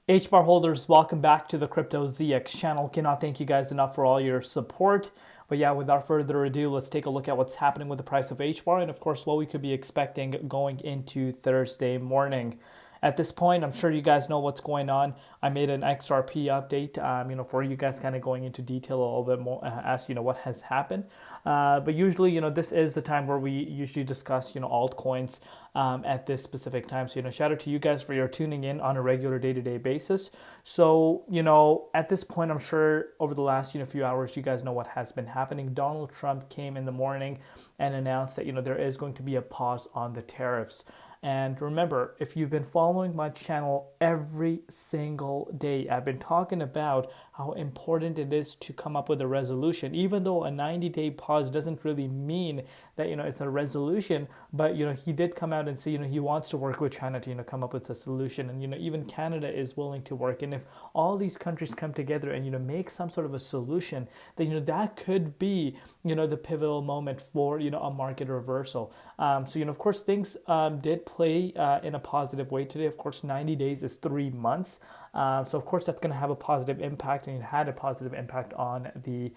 Hbar holders, welcome back to the Crypto ZX channel. Cannot thank you guys enough for all your support. But yeah, without further ado, let's take a look at what's happening with the price of Hbar and of course what we could be expecting going into Thursday morning. At this point, I'm sure you guys know what's going on. I made an XRP update, for you guys, kind of going into detail a little bit more as what has happened. But usually, this is the time where we usually discuss, altcoins at this specific time. So, shout out to you guys for your tuning in on a regular day-to-day basis. So, at this point, I'm sure over the last, few hours, you guys know what has been happening. Donald Trump came in the morning and announced that, there is going to be a pause on the tariffs. And remember, if you've been following my channel every single day, I've been talking about how important it is to come up with a resolution. Even though a 90-day pause doesn't really mean that, it's a resolution, but, he did come out and say, he wants to work with China to, come up with a solution. And, even Canada is willing to work. And if all these countries come together and, make some sort of a solution, then, that could be, the pivotal moment for, a market reversal. So, of course, things did play in a positive way today. Of course, 90 days is 3 months. So of course that's going to have a positive impact, and it had a positive impact on the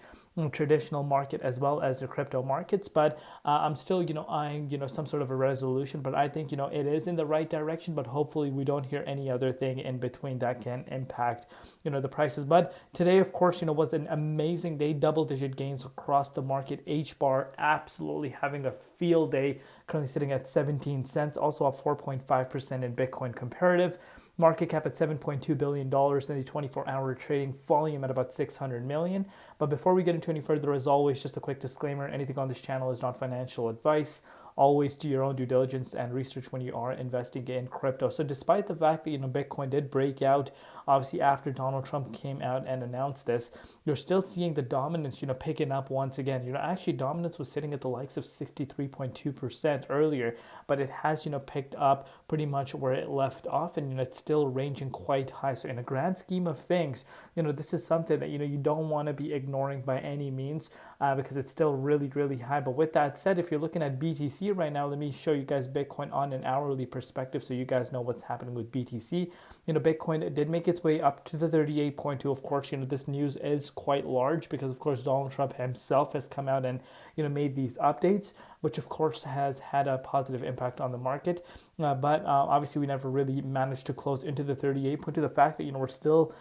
traditional market as well as the crypto markets. But I'm still, eyeing, some sort of a resolution. But I think, it is in the right direction. But hopefully we don't hear any other thing in between that can impact, the prices. But today, of course, was an amazing day. Double-digit gains across the market. Hbar absolutely having a field day, currently sitting at 17 cents, also up 4.5% in Bitcoin comparative. Market cap at $7.2 billion, then the 24-hour trading volume at about 600 million. But before we get into any further, as always, just a quick disclaimer, anything on this channel is not financial advice. Always do your own due diligence and research when you are investing in crypto. So despite the fact that, Bitcoin did break out, obviously after Donald Trump came out and announced this, you're still seeing the dominance, picking up once again. Actually dominance was sitting at the likes of 63.2% earlier, but it has, picked up pretty much where it left off, and, it's still ranging quite high. So in a grand scheme of things, this is something that, you don't want to be ignoring by any means, because it's still really, really high. But with that said, if you're looking at BTC right now, let me show you guys Bitcoin on an hourly perspective so you guys know what's happening with BTC. Bitcoin did make its way up to the 38.2. Of course, this news is quite large because, of course, Donald Trump himself has come out and, made these updates, which of course has had a positive impact on the market. But obviously we never really managed to close into the 38.2. The fact that, we're still,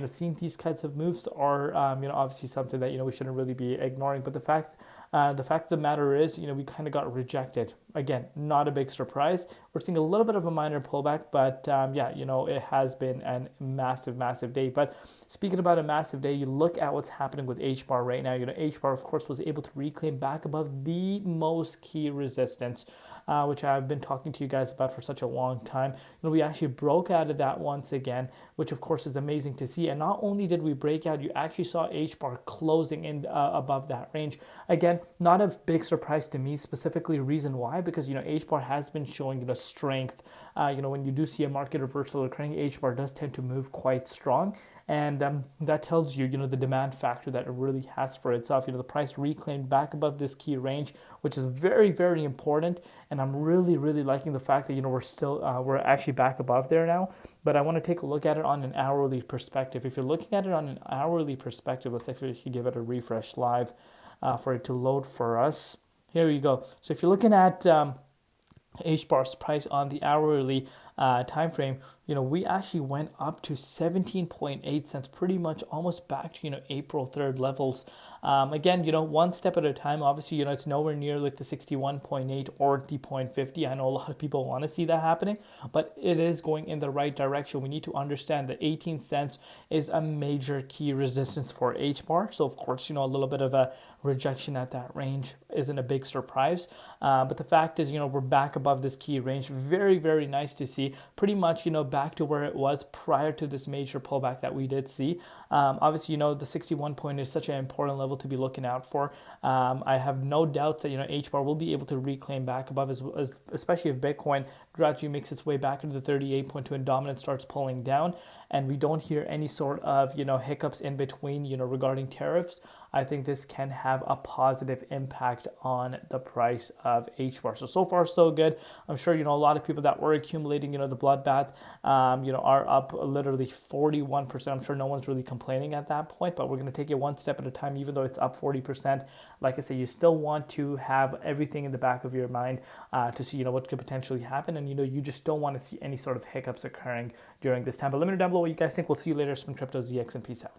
seeing these kinds of moves are, obviously something that, we shouldn't really be ignoring. But the fact of the matter is, we kind of got rejected. Again, not a big surprise. We're seeing a little bit of a minor pullback, but yeah, it has been a massive, massive day. But speaking about a massive day, you look at what's happening with Hbar right now. Hbar, of course, was able to reclaim back above the most key resistance, which I've been talking to you guys about for such a long time. We actually broke out of that once again, which of course is amazing to see. And not only did we break out, you actually saw Hbar closing in above that range. Again, not a big surprise to me, specifically reason why, because, Hbar has been showing, strength. When you do see a market reversal occurring, Hbar does tend to move quite strong. And that tells you, the demand factor that it really has for itself. The price reclaimed back above this key range, which is very, very important. And I'm really, really liking the fact that, we're actually back above there now. But I want to take a look at it on an hourly perspective. If you're looking at it on an hourly perspective, let's actually give it a refresh live for it to load for us. Here we go. So if you're looking at Hbar's price on the hourly time frame, we actually went up to 17.8 cents, pretty much almost back to, April 3rd levels. Again, one step at a time. Obviously, it's nowhere near like the 61.8 or the 0.50. I know a lot of people want to see that happening, but it is going in the right direction. We need to understand that 18 cents is a major key resistance for Hbar. So of course, a little bit of a rejection at that range isn't a big surprise. But the fact is, we're back above this key range. Very, very nice to see. Pretty much, back to where it was prior to this major pullback that we did see. Obviously, the 61 point is such an important level to be looking out for. I have no doubt that, Hbar will be able to reclaim back above, especially if Bitcoin gradually makes its way back into the 38.2 and dominance starts pulling down, and we don't hear any sort of, hiccups in between, regarding tariffs, I think this can have a positive impact on the price of HBAR. So far so good. I'm sure, a lot of people that were accumulating, the bloodbath, are up literally 41%. I'm sure no one's really complaining at that point, but we're going to take it one step at a time, even though it's up 40%. Like I say, you still want to have everything in the back of your mind to see, what could potentially happen. And, you just don't want to see any sort of hiccups occurring during this time. But let me know down below what you guys think. We'll see you later. It's been Crypto ZX, and peace out.